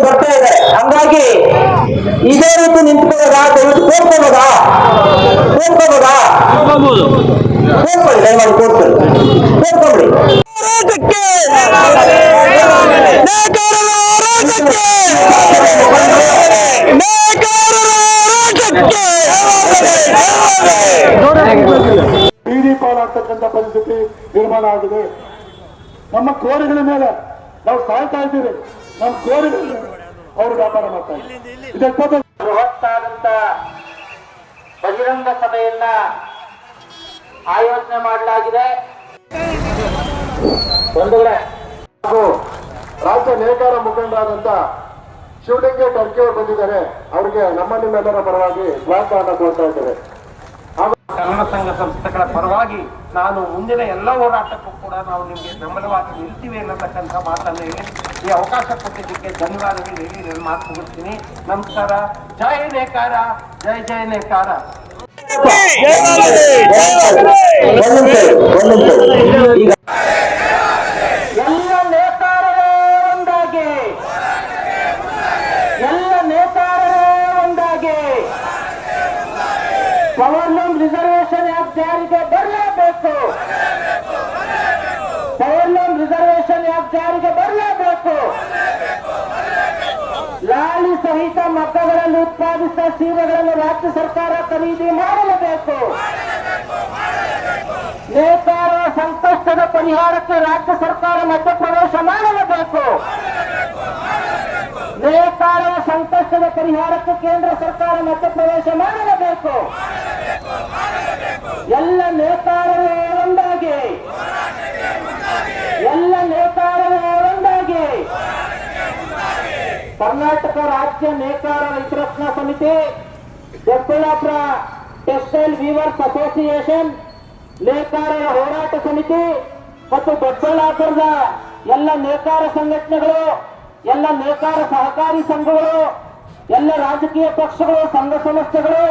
ಬರ್ತಾ ಇದೆ. ಹಂಗಾಗಿ ಇದೇ ರೀತಿ ನಿಂತ್ಕೊಳ್ಳೋದಾ, ದಯವಿಟ್ಟು ಕೂತ್ಕೊಳ್ಳೋದಾ, ಕೂತ್ಕೊಳ್ಳಿ, ದಯಮಾಡಿ ಕೂತ್ಕೊಳ್ಳಿ. ಬೀದಿ ಪಾಲಾಗ್ತಕ್ಕಂಥ ಪರಿಸ್ಥಿತಿ ನಿರ್ಮಾಣ ಆಗಿದೆ. ನಮ್ಮ ಕೋರಿಗಳ ಮೇಲೆ ನಾವು ಸಾಯ್ತಾ ಇದ್ದೀವಿ. ನಮ್ಮ ಕೋರಿಗಳ ಮೇಲೆ ಅವರು ವ್ಯಾಪಾರ ಮಾಡ್ತಾ ಇದ್ದಾರೆ. ಬೃಹತ್ತಾದಂತ ಬಹಿರಂಗ ಸಭೆಯನ್ನ ಆಯೋಜನೆ ಮಾಡಲಾಗಿದೆ. ಹಾಗೂ ರಾಜ್ಯ ನೇಕಾರ ಮುಖಂಡರಾದಂತ ಶಿವಲಿಂಗ ಟರ್ಕಿ ಅವರು ಬಂದಿದ್ದಾರೆ. ಅವರಿಗೆ ನಮ್ಮ ನಿಮ್ಮೆಲ್ಲರ ಪರವಾಗಿ ಸ್ವಾಗತವನ್ನು ಕೋರ್ತಾ ಇದ್ದೇವೆ. ಕನ್ನಡ ಸಂಘ ಸಂಸ್ಥೆಗಳ ಪರವಾಗಿ ನಾನು ಮುಂದಿನ ಎಲ್ಲ ಹೋರಾಟಕ್ಕೂ ಕೂಡ ನಾವು ನಿಮಗೆ ಬೆಂಬಲವಾಗಿ ನಿಲ್ತೀವಿ ಅನ್ನತಕ್ಕಂಥ ಮಾತನ್ನು ಹೇಳಿ ಈ ಅವಕಾಶ ಕೊಟ್ಟಿದ್ದಕ್ಕೆ ಧನ್ಯವಾದಗಳು ಹೇಳಿ ನಾನು ಮಾತು ಮುಗಿಸ್ತೀನಿ. ನಮಸ್ಕಾರ. ಜಯ ನೇಕಾರ, ಜಯ ಜಯ ನೇಕಾರ. ಎಲ್ಲ ನೇತಾರರೇ ಒಂದಾಗಿ, ಎಲ್ಲ ನೇತಾರರೇ ಒಂದಾಗಿ. ಪವರ್ ಲೂಮ್ ರಿಸರ್ವೇಶನ್ ಆಕ್ಟ್ ಜಾರಿಗೆ ಬರಲೇಬೇಕು. ಪವರ್ ಲೂಮ್ ರಿಸರ್ವೇಶನ್ ಆಕ್ಟ್ ಜಾರಿಗೆ ಬರಲೇಬೇಕು. ಲಾಲಿ ಸಹಿತ ಮಕ್ಕಳಲ್ಲಿ ಉತ್ಪಾದಿಸಿದ ಸೀರೆಗಳನ್ನು ರಾಜ್ಯ ಸರ್ಕಾರ ಖರೀದಿ ಮಾಡಲೇಬೇಕು. ನೇತಾರ ಸಂಕಷ್ಟದ ಪರಿಹಾರಕ್ಕೆ ರಾಜ್ಯ ಸರ್ಕಾರ ಮಧ್ಯಪ್ರವೇಶ ಮಾಡಲೇಬೇಕು. ನೇತಾರರ ಸಂಕಷ್ಟದ ಪರಿಹಾರಕ್ಕೆ ಕೇಂದ್ರ ಸರ್ಕಾರ ಮಧ್ಯಪ್ರವೇಶ ಮಾಡಲೇಬೇಕು. ಎಲ್ಲ ನೇತಾರರೇ ಒಂದಾಗಿ, ಎಲ್ಲ ನೇತಾರರೇ ಒಂದಾಗಿ. ಕರ್ನಾಟಕ ರಾಜ್ಯ ನೇಕಾರ ಹಿತರಕ್ಷಣಾ ಸಮಿತಿ, ದೊಡ್ಡಬಳ್ಳಾಪುರ ಟೆಕ್ಸ್ಟೈಲ್ ವೀವರ್ಸ್ ಅಸೋಸಿಯೇಷನ್, ನೇಕಾರರ ಹೋರಾಟ ಸಮಿತಿ ಮತ್ತು ದೊಡ್ಡಬಳ್ಳಾಪುರದ ಎಲ್ಲ ನೇಕಾರ ಸಂಘಟನೆಗಳು, ಎಲ್ಲ ನೇಕಾರ ಸಹಕಾರಿ ಸಂಘಗಳು, ಎಲ್ಲ ರಾಜಕೀಯ ಪಕ್ಷಗಳು, ಸಂಘ ಸಂಸ್ಥೆಗಳು